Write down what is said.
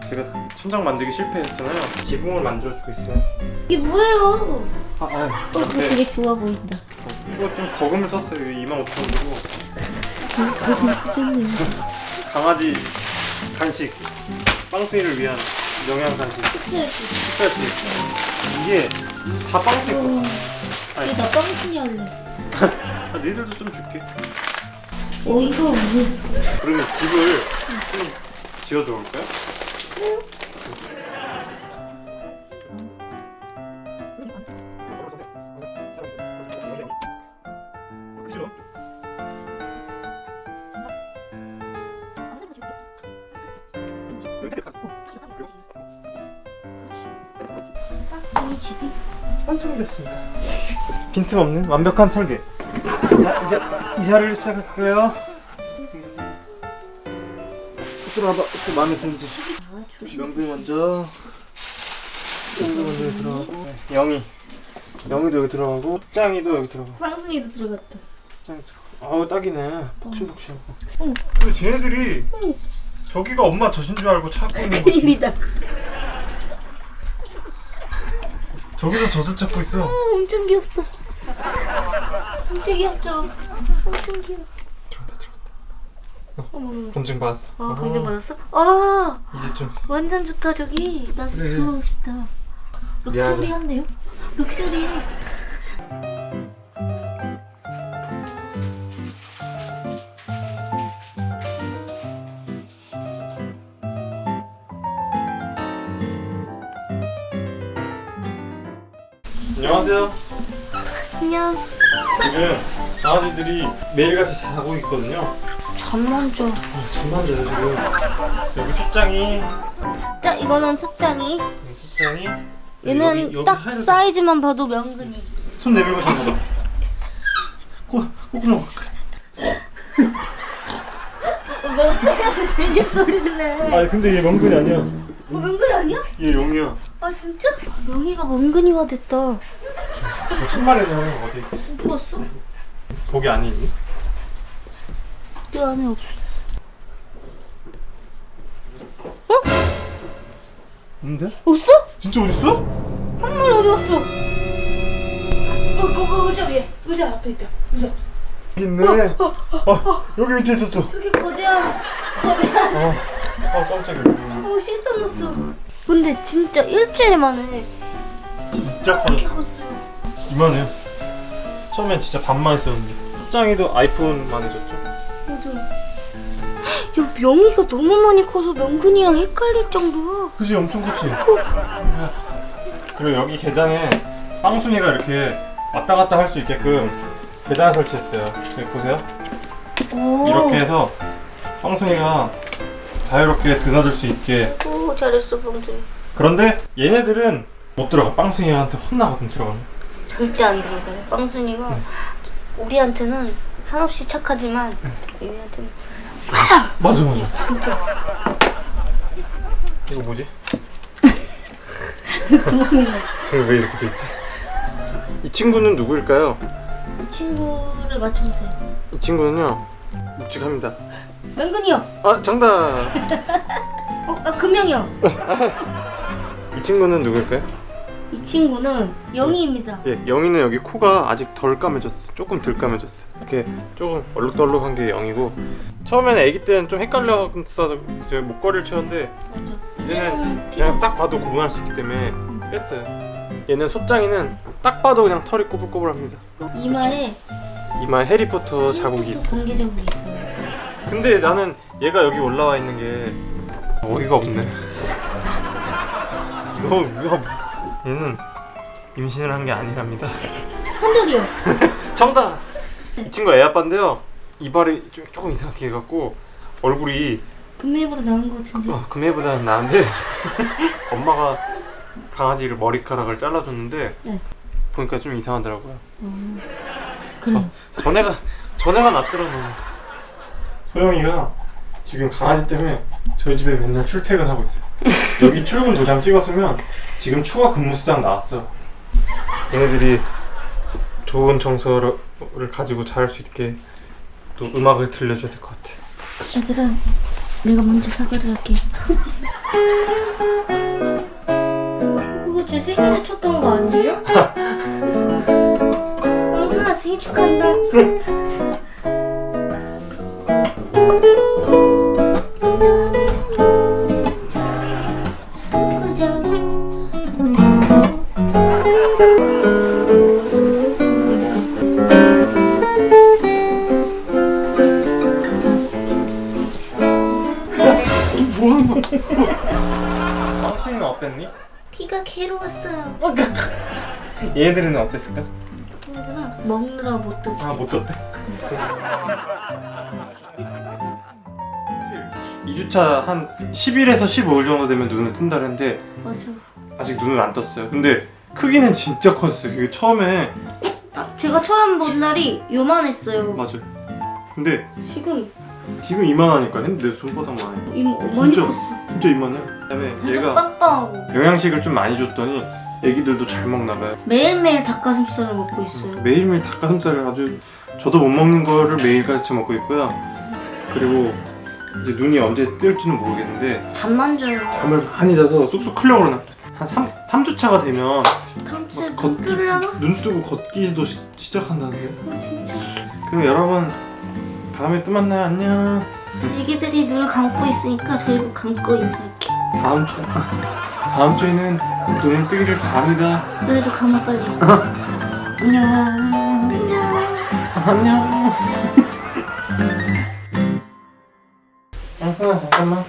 제가 천장 만들기 실패했잖아요. 지붕을 만들어주고 있어요. 이게 뭐예요? 그거 되게 좋아 보인다. 이거 좀 거금을 썼어요. 25,000원이고. 거금 쓰셨네요. 강아지 간식, 빵순이를 위한 영양 간식. 스트레스. 이게 다 빵순이 거. 아니, 나 빵순이 할래. 니들도 좀 줄게. 이거 무슨? 그러면 집을 좀 지어줘 볼까요? 빵순이 집이? 완성이 됐습니다. 빈틈없는 완벽한 설계. 자, 이제 이사를 시작할까요? 들어와봐. 또 마음에 드는지. 명분이 먼저. 명분이 먼저 들어가고. 영이도 여기 들어가고. 짱이도 여기 들어가고. 빵순이도 들어갔다. 짱이 들어가고. 아우 딱이네. 폭신폭신하고. 근데 쟤네들이 저기가 엄마 젖인 줄 알고 찾고 있는 거지. 일이다. 저기서 젖을 찾고 있어. 엄청 귀엽다. 진짜 귀엽죠? 엄청 귀여워. 들어간다. 검증 받았어. 검증 받았어? 아, 이제 좀 완전 좋다 저기. 나 그래. 들어가고 싶다. 럭셔리한데요? 럭셔리해. 안녕하세요. 안녕. 지금 강아지들이 매일같이 자고 있거든요. 잠만 줘. 잠만 자요 지금. 여기 소짱이, 자, 이거는 소짱이. 얘는 여기 딱 사이로 사이즈만 봐도 명근이. 손 내밀고 잠궈봐. 콧구멍. 명근이한테 돼지 소리를 내. 아 근데 얘 멍근이 아니야. 명근이 아니야? 얘 용이야. 아 진짜? 명희가 멍근이화 됐다. 너 천만에는 어디 죽었어? 거기 안에 있니? 내 안에 없어. 없는데? 없어? 진짜 어딨어? 한 마리 어디 갔어? 의자 위에. 의자 앞에 있다. 의자. 있네. 여기 밑에 있었어. 저기 거대한. 깜짝이야. 씻어 넣었어. 근데 진짜 일주일 만에 진짜 이렇게 커졌어. 컸어요. 이만해요. 처음엔 진짜 반만 했었는데. 소짱이도 아이폰만 해줬죠? 맞아. 야, 명희가 너무 많이 커서 명근이랑 헷갈릴 정도야. 그치, 엄청 컸지? 그리고 여기 계단에 빵순이가 이렇게 왔다 갔다 할 수 있게끔 계단 설치했어요. 여기 보세요. 오. 이렇게 해서 빵순이가 자유롭게 드나들 수 있게. 오, 잘했어, 봉준이. 그런데 얘네들은 못 들어가. 빵순이한테 혼나거든, 들어가면. 절대 안 들어가요. 빵순이가 우리한테는 한없이 착하지만 얘한테는 맞아. 진짜. 이거 뭐지? 구멍이 났지. 왜 이렇게 돼있지? 이 친구는 누구일까요? 이 친구를 맞춰보세요. 이 친구는요, 묵직합니다. 명근이요. 정답! 금명이요. 이 친구는 누구일까요? 이 친구는 영희입니다. 예, 영희는 여기 코가 아직 덜 까매졌어. 조금 덜 까매졌어. 이렇게 조금 얼룩덜룩한 게 영이고, 처음에는 아기 때는 좀 헷갈려서 이제 목걸이를 채웠는데 맞아. 이제는 그냥 딱 봐도 구분할 수 있기 때문에 뺐어요. 얘는 소짱이는 딱 봐도 그냥 털이 꼬불꼬불합니다. 이마에 해리포터 자국이 있어. 공개 자국이 있어요. 근데 나는 얘가 여기 올라와 있는 게 어이가 없네. 얘는 임신을 한 게 아니랍니다. 선돌이요. 정답! 이 친구 애 아빠인데요. 이발이 조금 이상하게 해갖고 얼굴이 금메이보다 나은 것 같은데. 금해보다는 나은데 엄마가 강아지를 머리카락을 잘라줬는데 네. 보니까 좀 이상하더라고요. 그래. 전에가 낫더라고요. 소영이가 지금 강아지 때문에 저희 집에 맨날 출퇴근하고 있어요. 여기 출근 도장 찍었으면 지금 추가 근무수당 나왔어. 얘네들이 좋은 정서를 가지고 자랄 수 있게 또 음악을 들려줘야 될 것 같아. 얘들아, 내가 먼저 사과를 할게. 그거 제 생일에 쳤던 거 아니에요? 영순아 생일 축하한다. 뭐하는 거야? 당신은 어땠니? 피가 괴로웠어요. 얘네들은 어땠을까? 얘들아 먹느라 못 듣고. 아, 못 떴대. 2주차 한 10일에서 15일 정도 되면 눈을 뜬다는데 맞아. 아직 눈은 안 떴어요. 근데 크기는 진짜 컸어요. 이게 처음에 제가 처음 본 날이 요만했어요. 맞아요. 근데 지금 이만하니까 했는데 내 손바닥만 해. 많이 진짜. 컸어. 진짜 이만해. 그다음에 얘가 얘가 빵빵하고 영양식을 좀 많이 줬더니 애기들도 잘 먹나 봐요. 매일매일 닭가슴살을 먹고 있어요. 매일매일 닭가슴살을 아주 저도 못 먹는 거를 매일같이 먹고 있고요. 그리고 이제 눈이 언제 뜰지는 모르겠는데 잠만 자요. 잠을 많이 자서 쑥쑥 크려고 그러나 한 3주차가 되면 다음 주에 막 눈 뜨려나? 눈 뜨고 걷기도 시작한다는데요. 아 진짜. 그럼 여러분 다음에 또 만나요. 안녕. 애기들이 눈을 감고 있으니까 저희도 감고 인사할게. 다음 주에는 눈을 뜨기를 바랍니다. 너희도 감아 빨리. 안녕. 안녕. 안녕. 안수아 잠깐만.